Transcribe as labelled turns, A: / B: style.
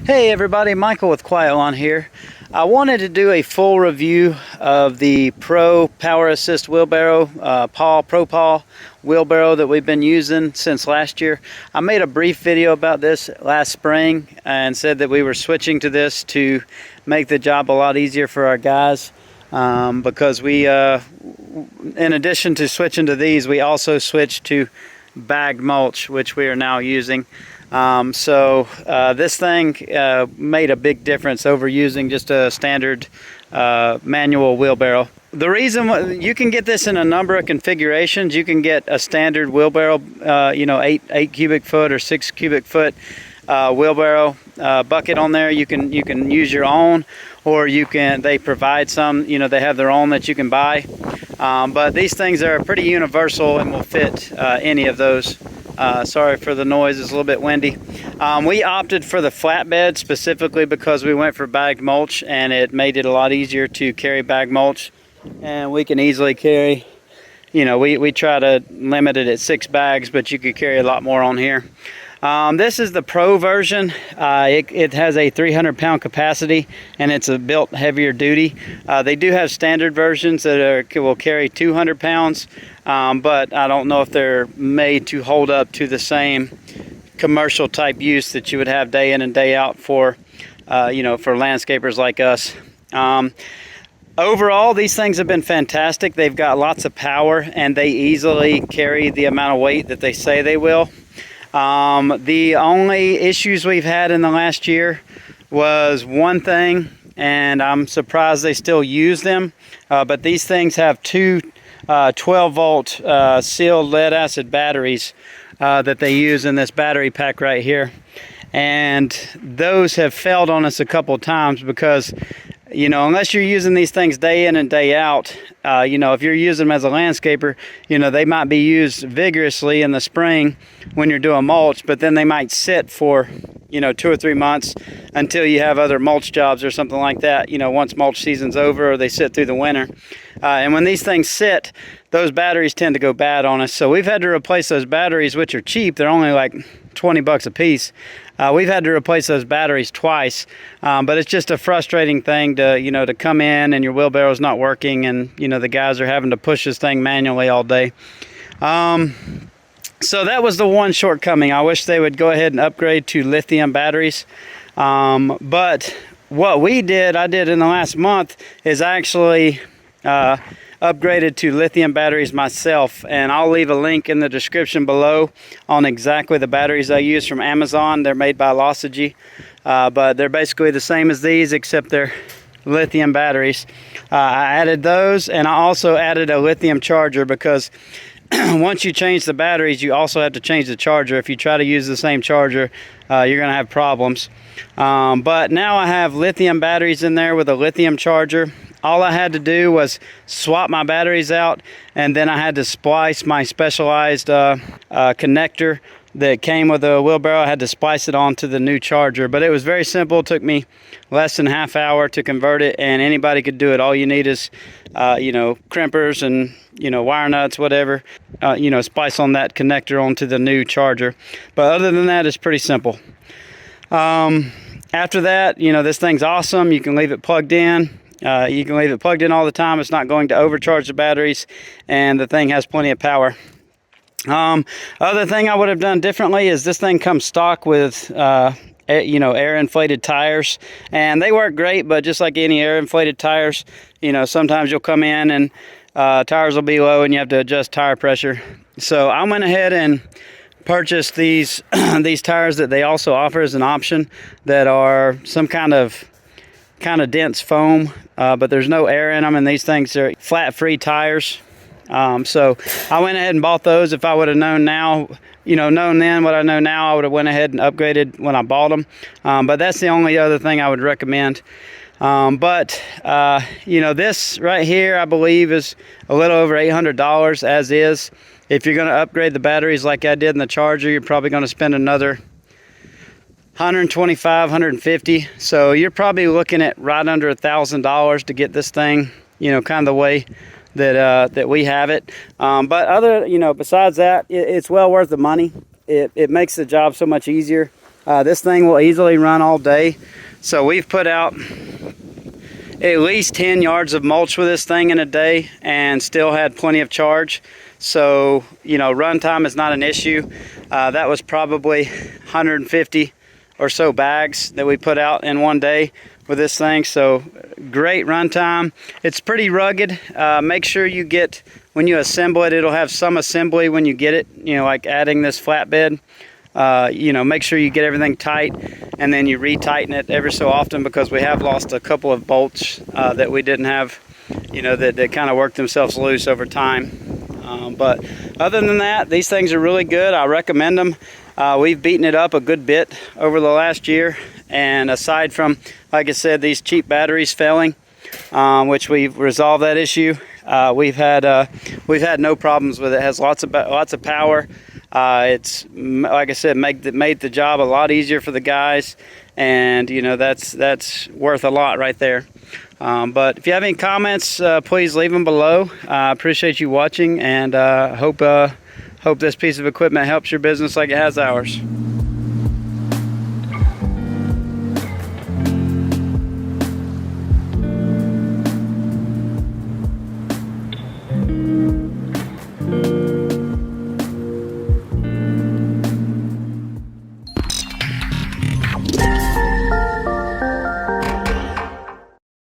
A: Hey everybody, Michael with Quiet Lawn here. I wanted to do a full review of the Power Assist Wheelbarrow, Paw wheelbarrow that we've been using since last year. I made a brief video about this last spring and said that we were switching to this to make the job a lot easier for our guys because we, in addition to switching to these, we also switched to bagged mulch, which we are now using. This thing made a big difference over using just a standard manual wheelbarrow. The reason you can get this in a number of configurations. You can get a standard wheelbarrow, 8 cubic foot or 6 cubic foot wheelbarrow bucket on there. You can use your own, or they provide some. They have their own that you can buy. But these things are pretty universal and will fit any of those. Sorry for the noise, it's a little bit windy. We opted for the flatbed specifically because we went for bagged mulch, and it made it a lot easier to carry bagged mulch. And we can easily carry, we try to limit it at 6 bags, but you could carry a lot more on here. This is the Pro version. It has a 300-pound capacity, and it's a built heavier duty. They do have standard versions that will carry 200 pounds, but I don't know if they're made to hold up to the same commercial type use that you would have day in and day out for, for landscapers like us. Overall, these things have been fantastic. They've got lots of power, and they easily carry the amount of weight that they say they will. The only issues we've had in the last year was one thing, and I'm surprised they still use them, but these things have two 12-volt sealed lead acid batteries that they use in this battery pack right here, and those have failed on us a couple times because unless you're using these things day in and day out, if you're using them as a landscaper, they might be used vigorously in the spring when you're doing mulch, but then they might sit for, 2 or 3 months until you have other mulch jobs or something like that, once mulch season's over, or they sit through the winter. And when these things sit, those batteries tend to go bad on us. So we've had to replace those batteries, which are cheap. They're only like 20 bucks a piece. We've had to replace those batteries twice, but it's just a frustrating thing to come in and your wheelbarrow's not working, and the guys are having to push this thing manually all day. So that was the one shortcoming. I wish they would go ahead and upgrade to lithium batteries. But what I did in the last month is actually upgraded to lithium batteries myself, and I'll leave a link in the description below on exactly the batteries I use from Amazon. They're made by Losagy, but they're basically the same as these, except they're lithium batteries. I added those, and I also added a lithium charger because once you change the batteries, you also have to change the charger. If you try to use the same charger, you're going to have problems. But now I have lithium batteries in there with a lithium charger. All I had to do was swap my batteries out, and then I had to splice my specialized connector that came with the wheelbarrow. I had to splice it onto the new charger, but it was very simple. It took me less than half hour to convert it, and anybody could do it. All you need is crimpers and wire nuts, whatever, splice on that connector onto the new charger. But other than that, it's pretty simple. After that, this thing's awesome. You can leave it plugged in. You can leave it plugged in all the time. It's not going to overcharge the batteries, and the thing has plenty of power. Other thing I would have done differently is this thing comes stock with air inflated tires, and they work great, but just like any air inflated tires, sometimes you'll come in and tires will be low and you have to adjust tire pressure. So I went ahead and purchased these these tires that they also offer as an option, that are some kind of dense foam, but there's no air in them, and these things are flat free tires. So I went ahead and bought those. If I would have known then what I know now, I would have went ahead and upgraded when I bought them. But that's the only other thing I would recommend. This right here, I believe, is a little over $800 as is. If you're going to upgrade the batteries like I did in the charger, you're probably going to spend another $125, $150. So you're probably looking at right under $1,000 to get this thing, kind of the way that we have it. But besides that, it's well worth the money. It makes the job so much easier. This thing will easily run all day. So we've put out at least 10 yards of mulch with this thing in a day and still had plenty of charge. So, you know, run time is not an issue. That was probably 150 or so bags that we put out in one day with this thing. So great run time. It's pretty rugged. Make sure you get, when you assemble it, it'll have some assembly when you get it, you know, like adding this flatbed. You know, make sure you get everything tight and then you retighten it every so often, because we have lost a couple of bolts that we didn't have, you know, that kind of worked themselves loose over time. But other than that, these things are really good. I recommend them. We've beaten it up a good bit over the last year, and aside from, like I said, these cheap batteries failing, which we've resolved that issue, we've had no problems with it. It has lots of power. It's, like I said, made the job a lot easier for the guys, and you know, that's worth a lot right there. But if you have any comments, please leave them below. I appreciate you watching, and hope this piece of equipment helps your business like it has ours.